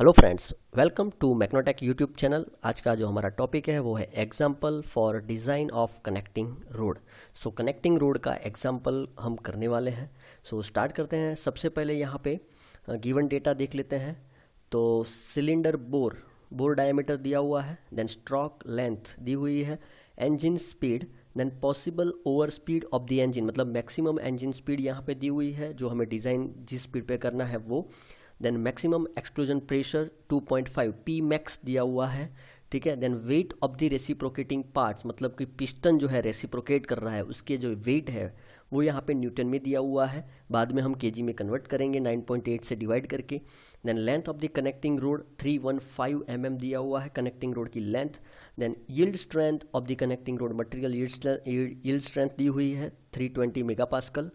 Hello friends, welcome to Magnotech YouTube channel. आज का जो हमारा टॉपिक है वो है example for design of connecting road. So connecting road का एग्जाम्पल हम करने वाले हैं। सो स्टार्ट करते हैं। सबसे पहले यहाँ पे गिवन डेटा देख लेते हैं। तो सिलेंडर बोर डायमीटर दिया हुआ है, देन स्ट्रोक लेंथ दी हुई है, engine speed, then possible over speed of the engine, मतलब मैक्सिमम इंजन स्पीड यहाँ पे दी हुई है जो हमें डिज़ाइन जिस स्पीड पे करना है वो। Then maximum explosion pressure 2.5 P max दिया हुआ है, ठीक है। Then weight of the reciprocating parts, मतलब कि पिस्टन जो है रेसिप्रोकेट कर रहा है उसके जो वेट है वो यहाँ पे न्यूटन में दिया हुआ है। बाद में हम केजी में कन्वर्ट करेंगे 9.8 से डिवाइड करके। Then length of the connecting rod 315 mm दिया हुआ है, कनेक्टिंग रोड की लेंथ। Then yield strength of the connecting rod, material yield strength दी हुई है 320 megapascal.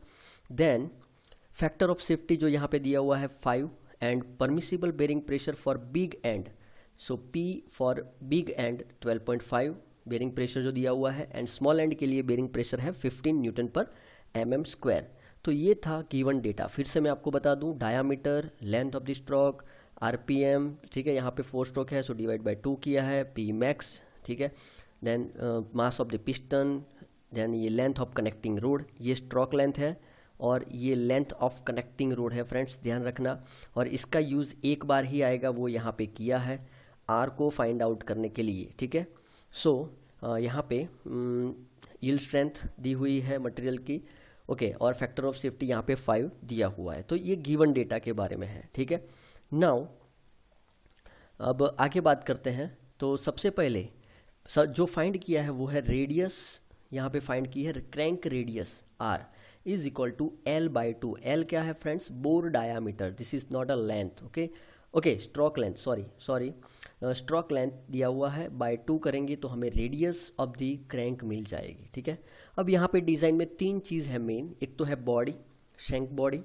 Then factor of safety जो यहाँ पे दिया हुआ है 5, and permissible bearing pressure for big end, so P for big end 12.5 bearing pressure जो दिया हुआ है, एंड स्मॉल एंड के लिए बेरिंग प्रेशर है 15 न्यूटन पर mm स्क्वायर। तो ये था गिवन डेटा। फिर से मैं आपको बता दूं, diameter, length of the stroke, RPM, ठीक है। यहाँ पे 4 स्ट्रोक है, सो डिवाइड बाय 2 किया है, P मैक्स, ठीक है। Then mass of the piston, then ये लेंथ ऑफ कनेक्टिंग रोड, ये स्ट्रोक लेंथ है और ये लेंथ ऑफ कनेक्टिंग रोड है फ्रेंड्स, ध्यान रखना। और इसका यूज़ एक बार ही आएगा, वो यहाँ पे किया है आर को फाइंड आउट करने के लिए, ठीक है। सो यहाँ पे यील्ड स्ट्रेंथ दी हुई है मटेरियल की, ओके, और फैक्टर ऑफ सेफ्टी यहाँ पे 5 दिया हुआ है। तो ये गिवन डेटा के बारे में है, ठीक है। नाउ अब आगे बात करते हैं। तो सबसे पहले जो फाइंड किया है वो है रेडियस, यहाँ पे फाइंड की है crank radius R is equal to L/2। L क्या है friends? Bore diameter, this is not a length, okay stroke length, sorry stroke length दिया हुआ है, बाय 2 करेंगे तो हमें रेडियस ऑफ दी क्रैंक मिल जाएगी, ठीक है। अब यहाँ पे डिज़ाइन में 3 चीज़ है मेन, एक तो है बॉडी, शैंक बॉडी,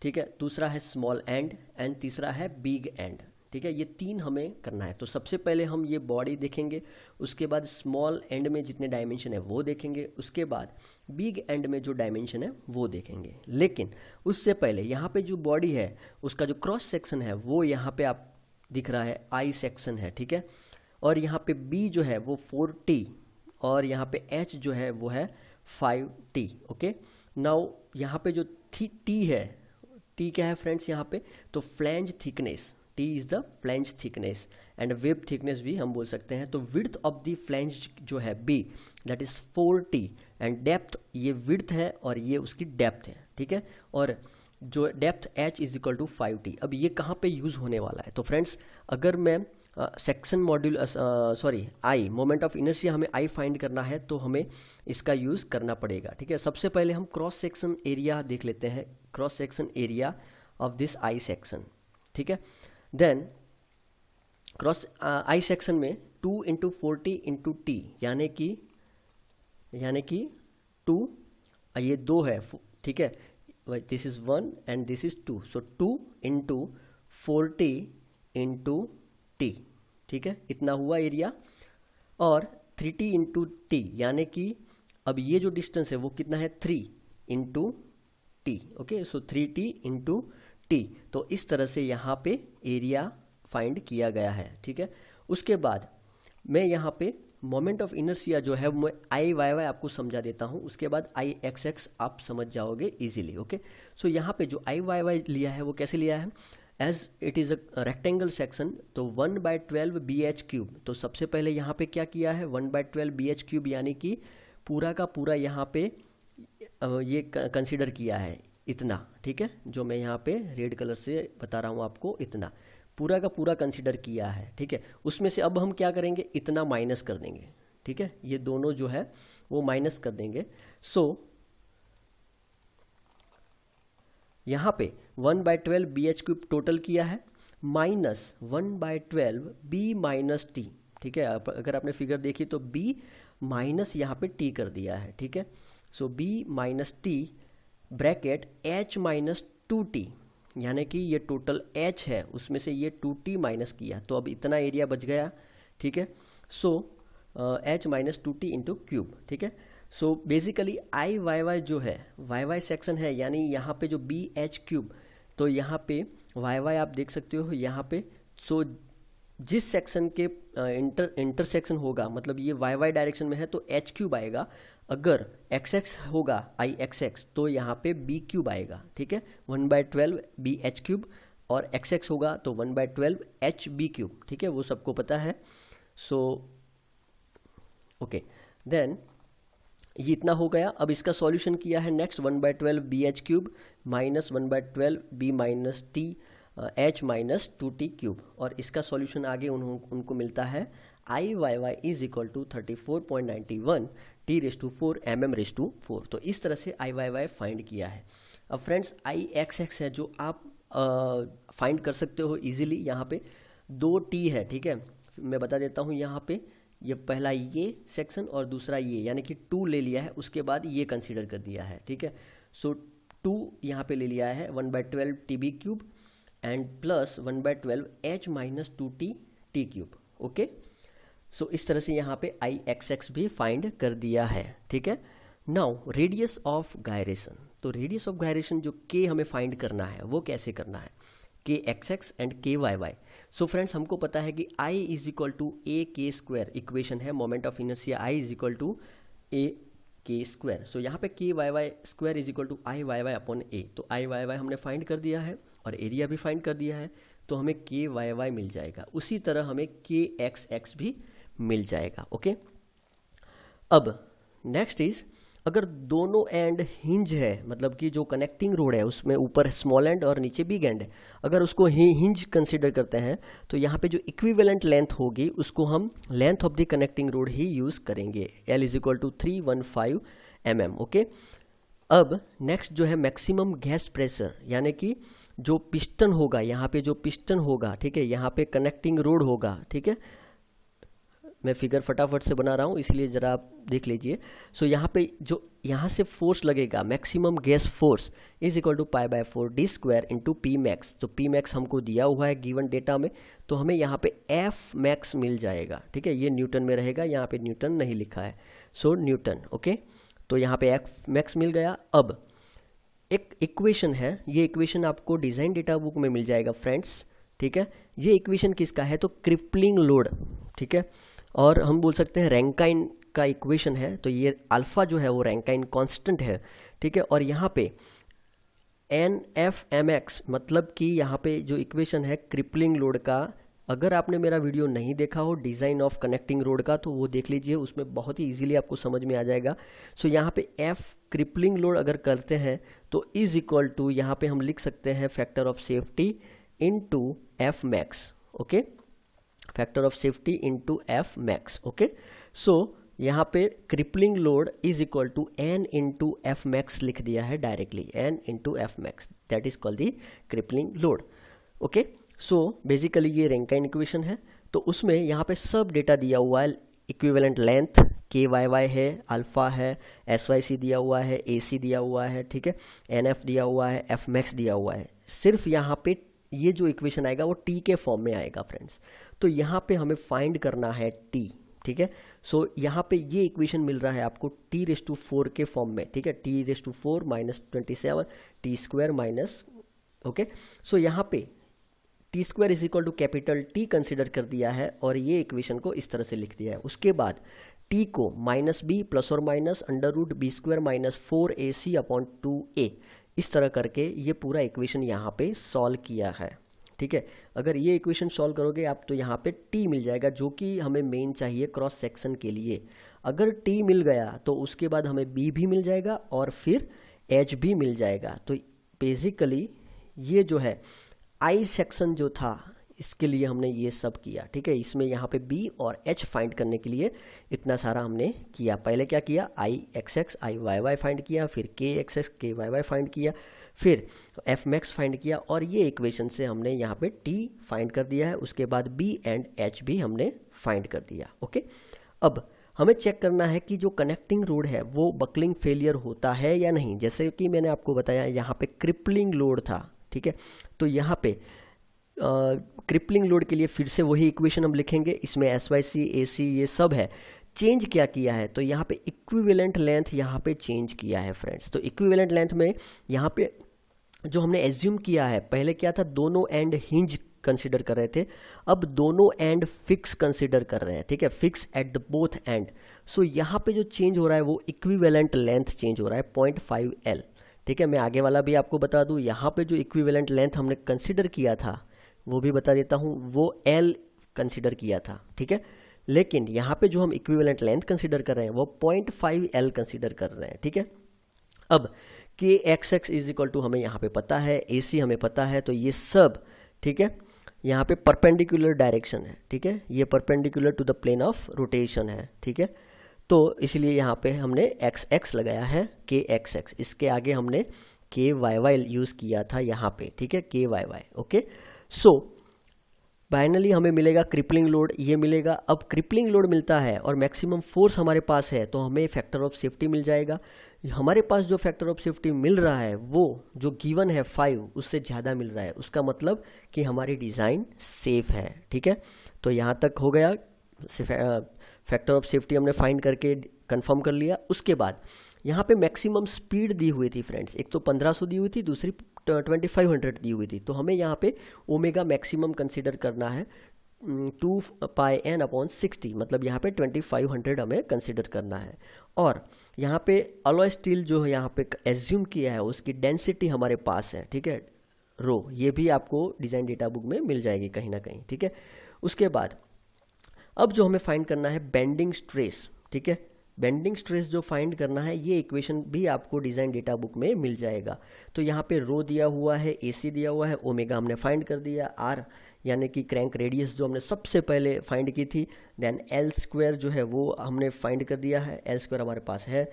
ठीक है, दूसरा है स्मॉल एंड तीसरा है बिग एंड, ठीक है। ये 3 हमें करना है। तो सबसे पहले हम ये बॉडी देखेंगे, उसके बाद स्मॉल एंड में जितने डायमेंशन है वो देखेंगे, उसके बाद बिग एंड में जो डायमेंशन है वो देखेंगे। लेकिन उससे पहले यहाँ पे जो बॉडी है उसका जो क्रॉस सेक्शन है वो यहाँ पे आप दिख रहा है आई सेक्शन है, ठीक है। और यहाँ पे बी जो है वो 4T और यहाँ पे एच जो है वो है 5T, ओके। नाउ यहाँ पे जो टी है, टी क्या है फ्रेंड्स यहाँ पे? तो flange thickness, T is the flange thickness, and web thickness भी हम बोल सकते हैं। तो विड्थ ऑफ द फ्लैंज जो है B, that is 4T, and depth, ये विड्थ है और ये उसकी डेप्थ है, ठीक है। और जो depth H is equal to 5T। अब ये कहाँ पे यूज़ होने वाला है? तो फ्रेंड्स अगर मैं section module I moment of inertia, हमें आई फाइंड करना है तो हमें इसका यूज़ करना पड़ेगा, ठीक है। सबसे पहले हम क्रॉस सेक्शन एरिया देख लेते हैं, cross section area of this I section, ठीक है। देन क्रॉस आई सेक्शन में 2 इंटू 40 इंटू T, यानी कि 2, ये 2 है, ठीक है। This is 1 and this is 2, so 2 into 40 into T, ठीक है, इतना हुआ एरिया। और 3T इंटू T, यानी कि अब ये जो डिस्टेंस है वो कितना है? 3 इंटू T, ओके, सो 3T इंटू T। तो इस तरह से यहाँ पे एरिया फाइंड किया गया है, ठीक है। उसके बाद मैं यहाँ पे मोमेंट ऑफ इनर्शिया जो है मैं I/Y आपको समझा देता हूँ, उसके बाद I/X आप समझ जाओगे इजीली, ओके। सो यहाँ पे जो I/Y लिया है वो कैसे लिया है? As it is a rectangle section, तो 1/12 BH3। तो सबसे पहले यहाँ पे क्या किया है? 1/12 BH3, यानी कि पूरा का पूरा यहाँ पे ये कंसिडर किया है इतना, ठीक है। जो मैं यहाँ पे रेड कलर से बता रहा हूँ आपको, इतना पूरा का पूरा कंसिडर किया है, ठीक है। उसमें से अब हम क्या करेंगे? इतना माइनस कर देंगे, ठीक है। ये दोनों जो है वो माइनस कर देंगे। सो यहाँ पे 1/12 BH3 टोटल किया है, माइनस 1/12 B माइनस T, ठीक है। अगर आपने फिगर देखी तो B माइनस यहाँ पे T कर दिया है, ठीक है। सो B minus T bracket H minus 2T, यानी कि ये टोटल H है उसमें से ये 2T माइनस किया, तो अब इतना एरिया बच गया, ठीक है। सो H minus 2T into cube, ठीक है। सो बेसिकली I/Y जो है YY सेक्शन है, यानी यहाँ पे जो BH3, तो यहाँ पे YY आप देख सकते हो यहाँ पे सो जिस सेक्शन के इंटरसेक्शन होगा, मतलब ये वाई वाई डायरेक्शन में है तो एच क्यूब आएगा, अगर एक्स एक्स होगा आई एक्स एक्स तो यहाँ पे बी क्यूब आएगा, ठीक है, 1/12 बी एच क्यूब, और एक्स एक्स होगा तो 1/12 एच बी क्यूब, ठीक है, वो सबको पता है। सो ओके, देन ये इतना हो गया। अब इसका सॉल्यूशन किया है next, 1/12 B H cube minus 1/12 B minus T H minus 2t cube, और इसका सॉल्यूशन आगे उनको मिलता है I Y Y is equal to 34.91 t⁴ mm⁴। तो इस तरह से आई वाई वाई फाइंड किया है। अब फ्रेंड्स आई एक्स एक्स है जो आप फाइंड कर सकते हो इजीली। यहाँ पे 2t है, ठीक है, मैं बता देता हूँ। यहाँ पे ये पहला ये सेक्शन और दूसरा ये, यानी कि 2 ले लिया है, उसके बाद ये कंसीडर कर दिया है, ठीक है। सो 2 यहाँ पे ले लिया है 1/12 T B cube and plus 1/12 H minus 2t T cube, okay. So इस तरह से यहाँ पे आई एक्स एक्स भी फाइंड कर दिया है, ठीक है। नाउ रेडियस ऑफ गायरेशन, तो रेडियस ऑफ गायरेशन जो के हमें फाइंड करना है वो कैसे करना है, K x X and K Y Y. So friends हमको पता है कि I is equal to A K square, equation है moment of inertia, I is equal to A K square. So यहाँ पे K Y Y square is equal to I Y Y upon A, तो I Y Y हमने find कर दिया है और area भी फाइंड कर दिया है, तो हमें के वाई वाई मिल जाएगा। उसी तरह हमें के एक्स एक्स भी मिल जाएगा, ओके। अब नेक्स्ट इज, अगर दोनों एंड हिंज है, मतलब कि जो कनेक्टिंग रोड है उसमें ऊपर स्मॉल एंड और नीचे बिग एंड है, अगर उसको हिंज कंसीडर करते हैं तो यहाँ पे जो इक्विवेलेंट लेंथ होगी उसको हम length of the connecting rod ही यूज़ करेंगे, L is equal to 315 mm, okay. अब नेक्स्ट जो है मैक्सिमम गैस प्रेशर, यानी कि जो पिस्टन होगा, यहाँ पे जो पिस्टन होगा, ठीक है, यहाँ पे कनेक्टिंग रोड होगा, ठीक है, मैं फिगर फटाफट से बना रहा हूँ इसलिए ज़रा आप देख लीजिए। सो यहाँ पे जो यहाँ से फोर्स लगेगा, maximum gas force is equal to π/4 d square into P max. तो पी मैक्स हमको दिया हुआ है गिवन डेटा में, तो हमें यहाँ पे एफ मैक्स मिल जाएगा, ठीक है, ये न्यूटन में रहेगा, यहाँ पे न्यूटन नहीं लिखा है, सो न्यूटन, ओके। तो यहाँ पे एफ मैक्स मिल गया। अब एक इक्वेशन है, ये इक्वेशन आपको डिज़ाइन डेटा बुक में मिल जाएगा फ्रेंड्स, ठीक है। ये इक्वेशन किसका है, तो क्रिपलिंग लोड, ठीक है, और हम बोल सकते हैं रैंकाइन का इक्वेशन है। तो ये अल्फा जो है वो रैंकाइन कांस्टेंट है, ठीक है, और यहाँ पे NFmx, मतलब कि यहाँ पे जो इक्वेशन है क्रिपलिंग लोड का, अगर आपने मेरा वीडियो नहीं देखा हो डिज़ाइन ऑफ कनेक्टिंग रोड का तो वो देख लीजिए, उसमें बहुत ही इजीली आपको समझ में आ जाएगा। सो यहाँ पे F क्रिपलिंग लोड अगर करते हैं तो इज इक्वल टू, यहाँ पे हम लिख सकते हैं factor of safety into F max, okay, factor of safety into F max, okay. So यहाँ पे crippling load is equal to N into F max लिख दिया है directly, N into F max, that is called the crippling load, okay. So basically ये Rankine equation है, तो उसमें यहाँ पे सब डेटा दिया हुआ है, इक्विवेलेंट लेंथ के वाई वाई है, अल्फा है, एस वाई सी दिया हुआ है, ए सी दिया हुआ है, ठीक है, एन एफ दिया हुआ है, एफ मैक्स दिया हुआ है। सिर्फ यहाँ पे ये जो इक्वेशन आएगा वो टी के फॉर्म में आएगा फ्रेंड्स, तो यहाँ पे हमें फाइंड करना है टी, ठीक है। सो यहाँ पे ये इक्वेशन मिल रहा है आपको t⁴ के फॉर्म में, ठीक है, t⁴ minus 27 T square minus, okay. So यहाँ पे T square is equal to capital T consider कर दिया है और ये इक्वेशन को इस तरह से लिख दिया है। उसके बाद T को -b प्लस और minus √b² minus 4ac upon 2a, इस तरह करके ये पूरा इक्वेशन यहाँ पे सॉल्व किया है, ठीक है। अगर ये इक्वेशन सॉल्व करोगे आप तो यहाँ पे T मिल जाएगा, जो कि हमें मेन चाहिए क्रॉस सेक्शन के लिए। अगर T मिल गया तो उसके बाद हमें B भी मिल जाएगा और फिर H भी मिल जाएगा। तो बेसिकली ये जो है I सेक्शन जो था इसके लिए हमने ये सब किया, ठीक है। इसमें यहाँ पे B और H फाइंड करने के लिए इतना सारा हमने किया। पहले क्या किया, IXX IYY फाइंड किया, फिर KXX KYY फाइंड किया, फिर F मैक्स फाइंड किया, और ये इक्वेशन से हमने यहाँ पे T फाइंड कर दिया है। उसके बाद B एंड H भी हमने फाइंड कर दिया, ओके। अब हमें चेक करना है कि जो कनेक्टिंग रोड है वो बकलिंग फेलियर होता है या नहीं। जैसे कि मैंने आपको बताया यहाँ पे क्रिपलिंग लोड था, ठीक है, तो यहाँ पे क्रिपलिंग लोड के लिए फिर से वही इक्वेशन हम लिखेंगे। इसमें SYC AC ये सब है। चेंज क्या किया है, तो यहाँ पे इक्विवेलेंट लेंथ यहाँ पे चेंज किया है फ्रेंड्स। तो इक्विवेलेंट लेंथ में यहाँ पे जो हमने एज्यूम किया है, पहले क्या था, दोनों एंड हिंज कंसिडर कर रहे थे, अब दोनों एंड फिक्स कंसिडर कर रहे हैं, ठीक है, fix at the both end. So यहाँ पे जो चेंज हो रहा है वो इक्विवेलेंट लेंथ चेंज हो रहा है 0.5L, ठीक है। मैं आगे वाला भी आपको बता दूं, यहाँ पे जो इक्विवेलेंट लेंथ हमने कंसिडर किया था वो भी बता देता हूँ, वो L कंसिडर किया था, ठीक है। लेकिन यहाँ पे जो हम इक्विवेलेंट लेंथ कंसिडर कर रहे हैं वो 0.5L कंसिडर कर रहे हैं, ठीक है। अब k x x is equal to हमें यहाँ पे पता है, AC हमें पता है, तो ये सब, ठीक है, यहाँ पे परपेंडिकुलर डायरेक्शन है, ठीक है, ये perpendicular to the plane of rotation है, ठीक है। तो इसलिए यहाँ पे हमने एक्स एक्स लगाया है, के एक्स एक्स, इसके आगे हमने के वाई वाई यूज़ किया था यहाँ पे, ठीक है, k Y y, okay. So finally हमें मिलेगा क्रिपलिंग लोड, ये मिलेगा। अब क्रिपलिंग लोड मिलता है और मैक्सिमम फोर्स हमारे पास है, तो हमें फैक्टर ऑफ सेफ्टी मिल जाएगा। हमारे पास जो फैक्टर ऑफ सेफ्टी मिल रहा है वो जो गिवन है 5 उससे ज़्यादा मिल रहा है, उसका मतलब कि हमारी डिज़ाइन सेफ है, ठीक है। तो यहाँ तक हो गया, फैक्टर ऑफ सेफ्टी हमने फाइंड करके कंफर्म कर लिया। उसके बाद यहाँ पे मैक्सिमम स्पीड दी हुई थी फ्रेंड्स, एक तो 1500 दी हुई थी, दूसरी 2500 दी हुई थी, तो हमें यहाँ पे ओमेगा मैक्सिमम कंसिडर करना है 2πn/60, मतलब यहाँ पे 2500 हमें कंसिडर करना है। और यहाँ पे अलॉय स्टील जो है यहाँ पे एज्यूम किया है उसकी डेंसिटी हमारे पास है, ठीक है, रो, ये भी आपको डिज़ाइन डेटा बुक में मिल जाएगी कहीं ना कहीं, ठीक है। उसके बाद अब जो हमें फाइंड करना है बेंडिंग स्ट्रेस, ठीक है, बेंडिंग स्ट्रेस जो फाइंड करना है ये इक्वेशन भी आपको डिज़ाइन डेटा बुक में मिल जाएगा। तो यहाँ पे रो दिया हुआ है, AC दिया हुआ है, ओमेगा हमने फाइंड कर दिया, R यानी कि क्रैंक रेडियस जो हमने सबसे पहले फाइंड की थी, देन L² जो है वो हमने फाइंड कर दिया है, L² हमारे पास है।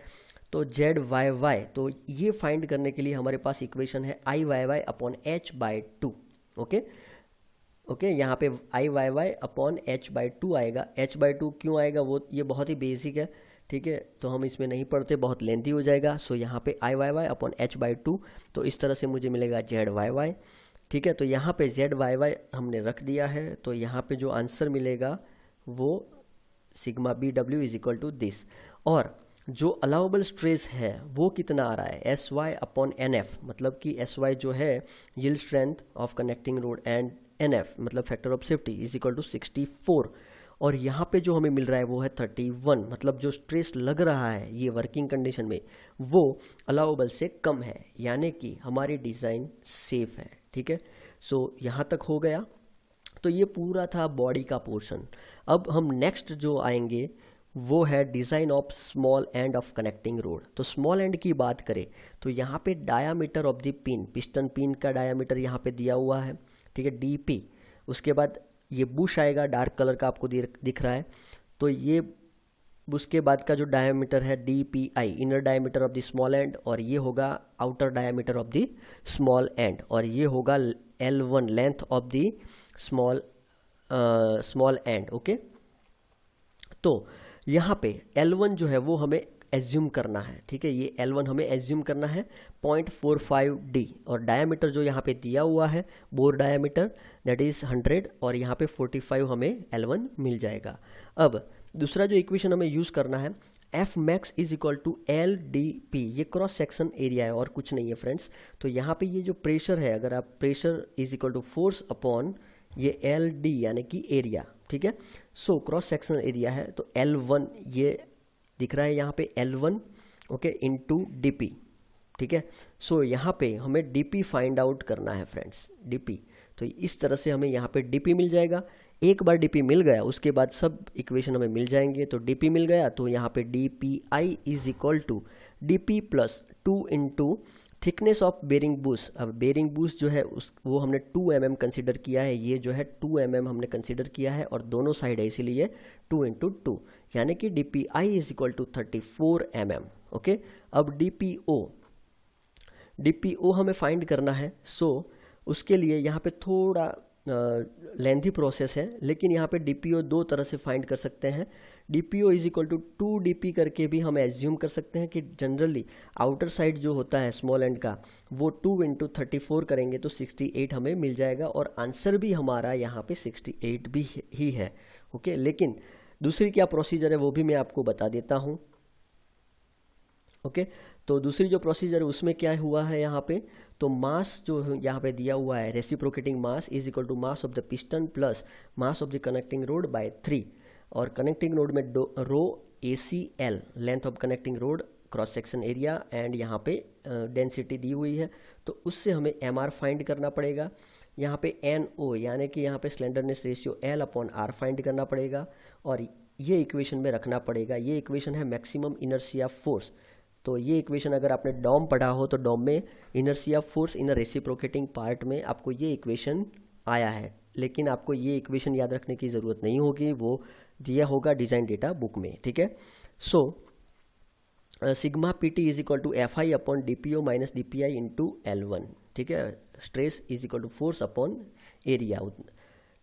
तो ZYY, तो ये फाइंड करने के लिए हमारे पास इक्वेशन है IYY/h/2, ओके ओके, यहाँ पे IYY/h/2 आएगा। h/2 क्यों आएगा वो ये बहुत ही बेसिक है, ठीक है, तो हम इसमें नहीं पढ़ते, बहुत लेंथी हो जाएगा। सो यहाँ पे IYY/h/2, तो इस तरह से मुझे मिलेगा ZYY, ठीक है। तो यहाँ पे ZYY हमने रख दिया है, तो यहाँ पे जो आंसर मिलेगा वो sigma BW is equal to this. और जो अलाउबल स्ट्रेस है वो कितना आ रहा है, SY/NF, मतलब कि SY जो है yield strength of connecting rod and NF मतलब factor of safety is equal to 64, और यहाँ पे जो हमें मिल रहा है वो है 31, मतलब जो स्ट्रेस लग रहा है ये वर्किंग कंडीशन में वो अलाउबल से कम है, यानी कि हमारी डिज़ाइन सेफ है, ठीक है। सो यहाँ तक हो गया, तो ये पूरा था बॉडी का पोर्शन। अब हम नेक्स्ट जो आएंगे वो है design of small end of connecting road. तो स्मॉल एंड की बात करें तो यहाँ पे diameter of the pin, piston pin का डायामीटर यहाँ पे दिया हुआ है, ठीक है, DP। उसके बाद ये बुश आएगा, डार्क कलर का आपको दिख रहा है, तो ये उसके बाद का जो डायमीटर है DPI, inner diameter of the small and, और ये होगा outer diameter of the small and, और ये होगा L1 length of the small and, okay. तो यहाँ पे L1 जो है वो हमें एज्यूम करना है, ठीक है, ये L1 हमें एज्यूम करना है 0.45D, और डायमीटर जो यहाँ पे दिया हुआ है बोर डायमीटर दैट इज़ 100, और यहाँ पे 45 हमें L1 मिल जाएगा। अब दूसरा जो इक्वेशन हमें यूज़ करना है F max is equal to LDP, ये क्रॉस सेक्शन एरिया है और कुछ नहीं है फ्रेंड्स। तो यहाँ पे ये जो प्रेशर है, अगर आप pressure is equal to force upon ये LD यानी कि एरिया, ठीक है। सो क्रॉस सेक्शनल एरिया है, तो L1 ये दिख रहा है यहाँ पे L1, ओके, इनटू DP, ठीक है। सो यहाँ पे हमें DP फाइंड आउट करना है फ्रेंड्स, DP। तो इस तरह से हमें यहाँ पे DP मिल जाएगा। एक बार DP मिल गया उसके बाद सब इक्वेशन हमें मिल जाएंगे। तो DP मिल गया तो यहाँ पे DPI is equal to DP plus 2 into thickness of bearing bush. अब बेरिंग बूस जो है वो हमने 2 mm कंसिडर किया है, ये जो है 2 mm हमने कंसिडर किया है, और दोनों साइड है इसीलिए 2 इंटू 2, यानी कि DPI is equal to 34 mm, okay. अब DPO हमें फाइंड करना है। सो उसके लिए यहाँ पे थोड़ा लेंथी प्रोसेस है, लेकिन यहाँ पे DPO दो तरह से फाइंड कर सकते हैं। DPO is equal to 2DP करके भी हम एज्यूम कर सकते हैं कि जनरली आउटर साइड जो होता है स्मॉल एंड का वो 2 इंटू 34 करेंगे तो 68 हमें मिल जाएगा, और आंसर भी हमारा यहाँ पे 68 भी ही है, ओके। लेकिन दूसरी क्या प्रोसीजर है वो भी मैं आपको बता देता हूँ। ओके तो दूसरी जो प्रोसीजर है उसमें क्या हुआ है यहाँ पे, तो मास जो यहाँ पे दिया हुआ है reciprocating mass is equal to mass of the piston plus mass of the connecting rod by 3, और कनेक्टिंग रोड में rho ACL length of connecting rod, cross section area and यहाँ पे डेंसिटी दी हुई है, तो उससे हमें MR फाइंड करना पड़ेगा। यहाँ पे NO यानी कि यहाँ पे स्लेंडरनेस रेशियो L/R फाइंड करना पड़ेगा और ये इक्वेशन में रखना पड़ेगा। ये इक्वेशन है मैक्सिमम इनर्शिया फोर्स। तो ये इक्वेशन अगर आपने डॉम पढ़ा हो तो डॉम में inertia force in reciprocating part में आपको ये इक्वेशन आया है, लेकिन आपको ये इक्वेशन याद रखने की ज़रूरत नहीं होगी, वो दिया होगा डिज़ाइन डेटा बुक में, ठीक है। So sigma PT is equal to FI upon DPO minus DPI into L1, ठीक है। Stress is equal to force upon area,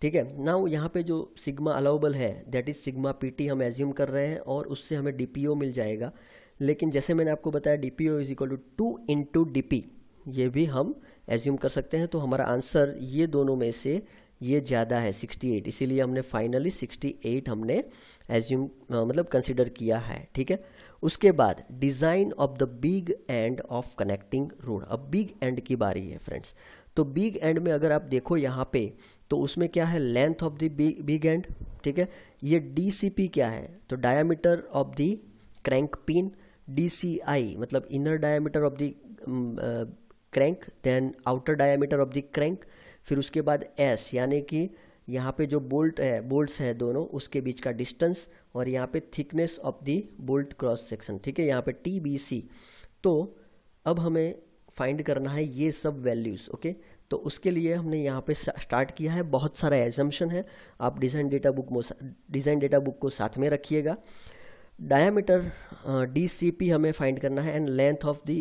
ठीक है। नाउ यहाँ पे जो सिग्मा अलाउबल है दैट इज सिग्मा PT हम एज्यूम कर रहे हैं और उससे हमें DPO मिल जाएगा, लेकिन जैसे मैंने आपको बताया DPO is equal to 2 into DP, ये भी हम एज्यूम कर सकते हैं। तो हमारा आंसर ये दोनों में से ये ज़्यादा है 68, इसीलिए हमने फाइनली 68 हमने एज्यूम मतलब कंसिडर किया है, ठीक है। उसके बाद design of the big end of connecting road. अब बिग एंड की बारी है फ्रेंड्स। तो बिग एंड में अगर आप देखो यहाँ पे तो उसमें क्या है, length of the big end, ठीक है। ये DCP क्या है, तो diameter of the crank pin, DCI मतलब inner diameter of the crank, then outer diameter of the crank, फिर उसके बाद S यानी कि यहाँ पे जो बोल्ट्स है दोनों उसके बीच का डिस्टेंस, और यहाँ पे thickness of the bolt cross section, ठीक है, यहाँ पे TBC। तो अब हमें फाइंड करना है ये सब वैल्यूज़, ओके। तो उसके लिए हमने यहाँ पे स्टार्ट किया है, बहुत सारा एजम्पशन है, आप डिज़ाइन डेटा बुक को साथ में रखिएगा। डायामीटर DCP हमें फाइंड करना है end length of the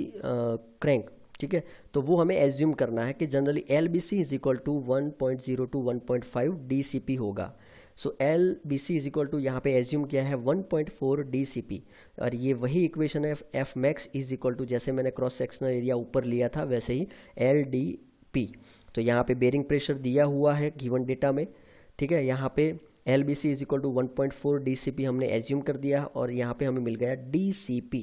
crank, ठीक है। तो वो हमें एज्यूम करना है कि generally LBC is equal to 1.0 to 1.5 DCP होगा। So LBC is equal to यहाँ पे एज्यूम किया है 1.4 DCP, और ये वही इक्वेशन है F max is equal to, जैसे मैंने क्रॉस सेक्शनल एरिया ऊपर लिया था वैसे ही LDP। तो यहाँ पे बेरिंग प्रेशर दिया हुआ है गिवन डेटा में, ठीक है। यहाँ पे LBC is equal to 1.4 DCP हमने एज्यूम कर दिया और यहाँ पे हमें मिल गया DCP,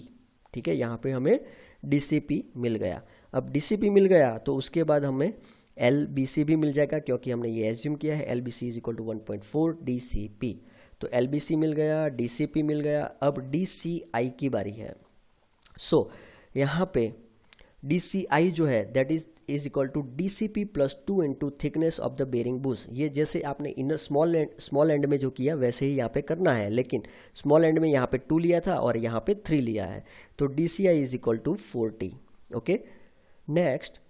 ठीक है। यहाँ पे हमें DCP मिल गया। अब DCP मिल गया तो उसके बाद हमें LBC भी मिल जाएगा, क्योंकि हमने ये एज्यूम किया है LBC is equal to 1.4 DCP। तो LBC मिल गया, DCP मिल गया, अब DCI की बारी है। सो यहाँ पे DCI जो है that is equal to DCP plus 2 into thickness of the bearing bush. ये जैसे आपने इनर स्मॉल एंड में जो किया वैसे ही यहाँ पे करना है, लेकिन स्मॉल एंड में यहाँ पे 2 लिया था और यहाँ पे 3 लिया है, तो DCI is equal to 40, okay. Next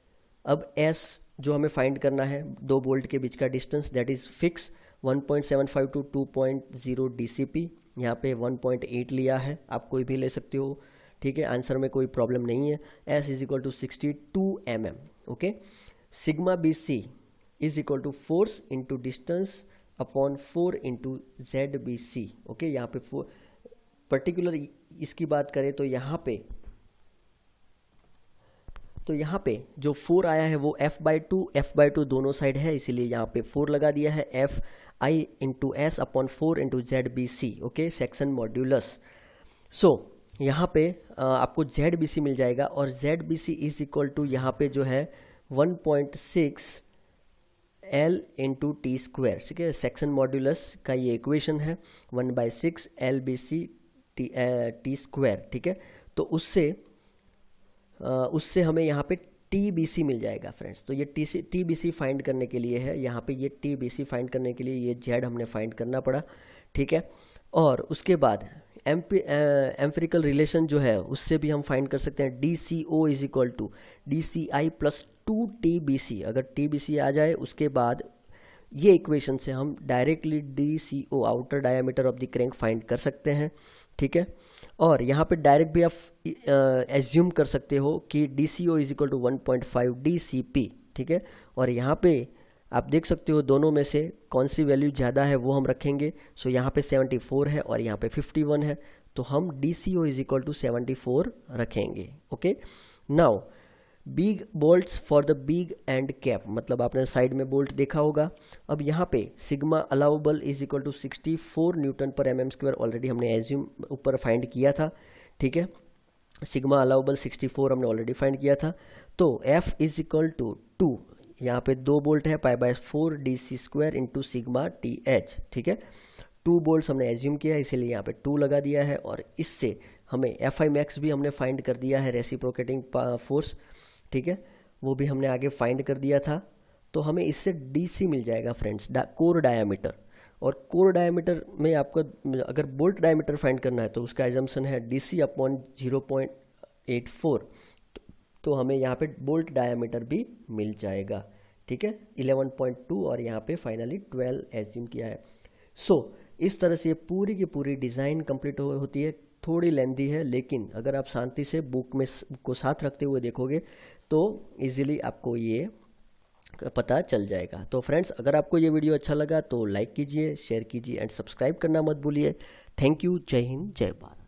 अब S जो हमें फाइंड करना है, 2 बोल्ट के बीच का distance that is fix 1.75 to 2.0 DCP, यहाँ पे 1.8 लिया है, आप कोई भी ले सकते हो, ठीक है। आंसर में कोई प्रॉब्लम नहीं है। S is equal to 62 mm, okay. Sigma BC is equal to force into distance upon 4 into ZBC, okay. यहाँ पे पर्टिकुलर इसकी बात करें तो यहाँ पे जो 4 आया है वो F/2 दोनों साइड है, इसीलिए यहाँ पे 4 लगा दिया है, FI into S upon 4 into ZBC, okay, section modulus. So यहाँ पे आपको ZBC मिल जाएगा और ZBC इज इक्वल टू यहाँ पे जो है 1.6 L इंटू T स्क्वायर, ठीक है। सेक्शन मॉड्यूलस का ये इक्वेशन है 1/6 LBC T स्क्वायर, ठीक है। तो उससे हमें यहाँ पे TBC मिल जाएगा फ्रेंड्स। तो ये TBC फाइंड करने के लिए है, यहाँ पे ये TBC फाइंड करने के लिए ये Z हमने फाइंड करना पड़ा, ठीक है। और उसके बाद एम्पिरिकल रिलेशन जो है उससे भी हम फाइंड कर सकते हैं DCO is equal to DCI plus 2 TBC। अगर TBC आ जाए उसके बाद ये इक्वेशन से हम directly DCO outer diameter of the crank find कर सकते हैं, ठीक है। और यहाँ पे डायरेक्ट भी आप एज्यूम कर सकते हो कि DCO is equal to 1.5 DCP, ठीक है। और यहाँ पे आप देख सकते हो दोनों में से कौन सी वैल्यू ज़्यादा है वो हम रखेंगे। सो यहाँ पे 74 है और यहाँ पे 51 है, तो हम DCO इज इक्वल टू 74 रखेंगे, okay. Now big bolts for the big end cap, मतलब आपने साइड में बोल्ट देखा होगा। अब यहाँ पे sigma allowable is equal to 64 newton per mm square already हमने एज्यूम ऊपर फाइंड किया था, ठीक है। सिग्मा अलाउबल 64 हमने ऑलरेडी फाइंड किया था। तो F इज इक्वल टू 2, यहाँ पे 2 बोल्ट है, π/4 dc² इंटू सिग्मा TH, ठीक है। 2 बोल्ट्स हमने एज्यूम किया है, इसीलिए यहाँ पे 2 लगा दिया है, और इससे हमें Fi max भी हमने फाइंड कर दिया है, रेसिप्रोकेटिंग फोर्स, ठीक है, वो भी हमने आगे फाइंड कर दिया था। तो हमें इससे DC मिल जाएगा फ्रेंड्स, कोर डायामीटर। और कोर डायमीटर में आपको अगर बोल्ट डायमीटर फाइंड करना है तो उसका एजम्पशन है DC/0.84, तो हमें यहाँ पे बोल्ट डायमीटर भी मिल जाएगा, ठीक है। 11.2 और यहाँ पे फाइनली 12 एज्यूम किया है। इस तरह से ये पूरी की पूरी डिज़ाइन कंप्लीट होती है। थोड़ी लेंदी है, लेकिन अगर आप शांति से बुक में को साथ रखते हुए देखोगे तो इजीली आपको ये पता चल जाएगा। तो फ्रेंड्स, अगर आपको ये वीडियो अच्छा लगा तो लाइक कीजिए, शेयर कीजिए एंड सब्सक्राइब करना मत भूलिए। Thank you. जय हिंद, जय भारत।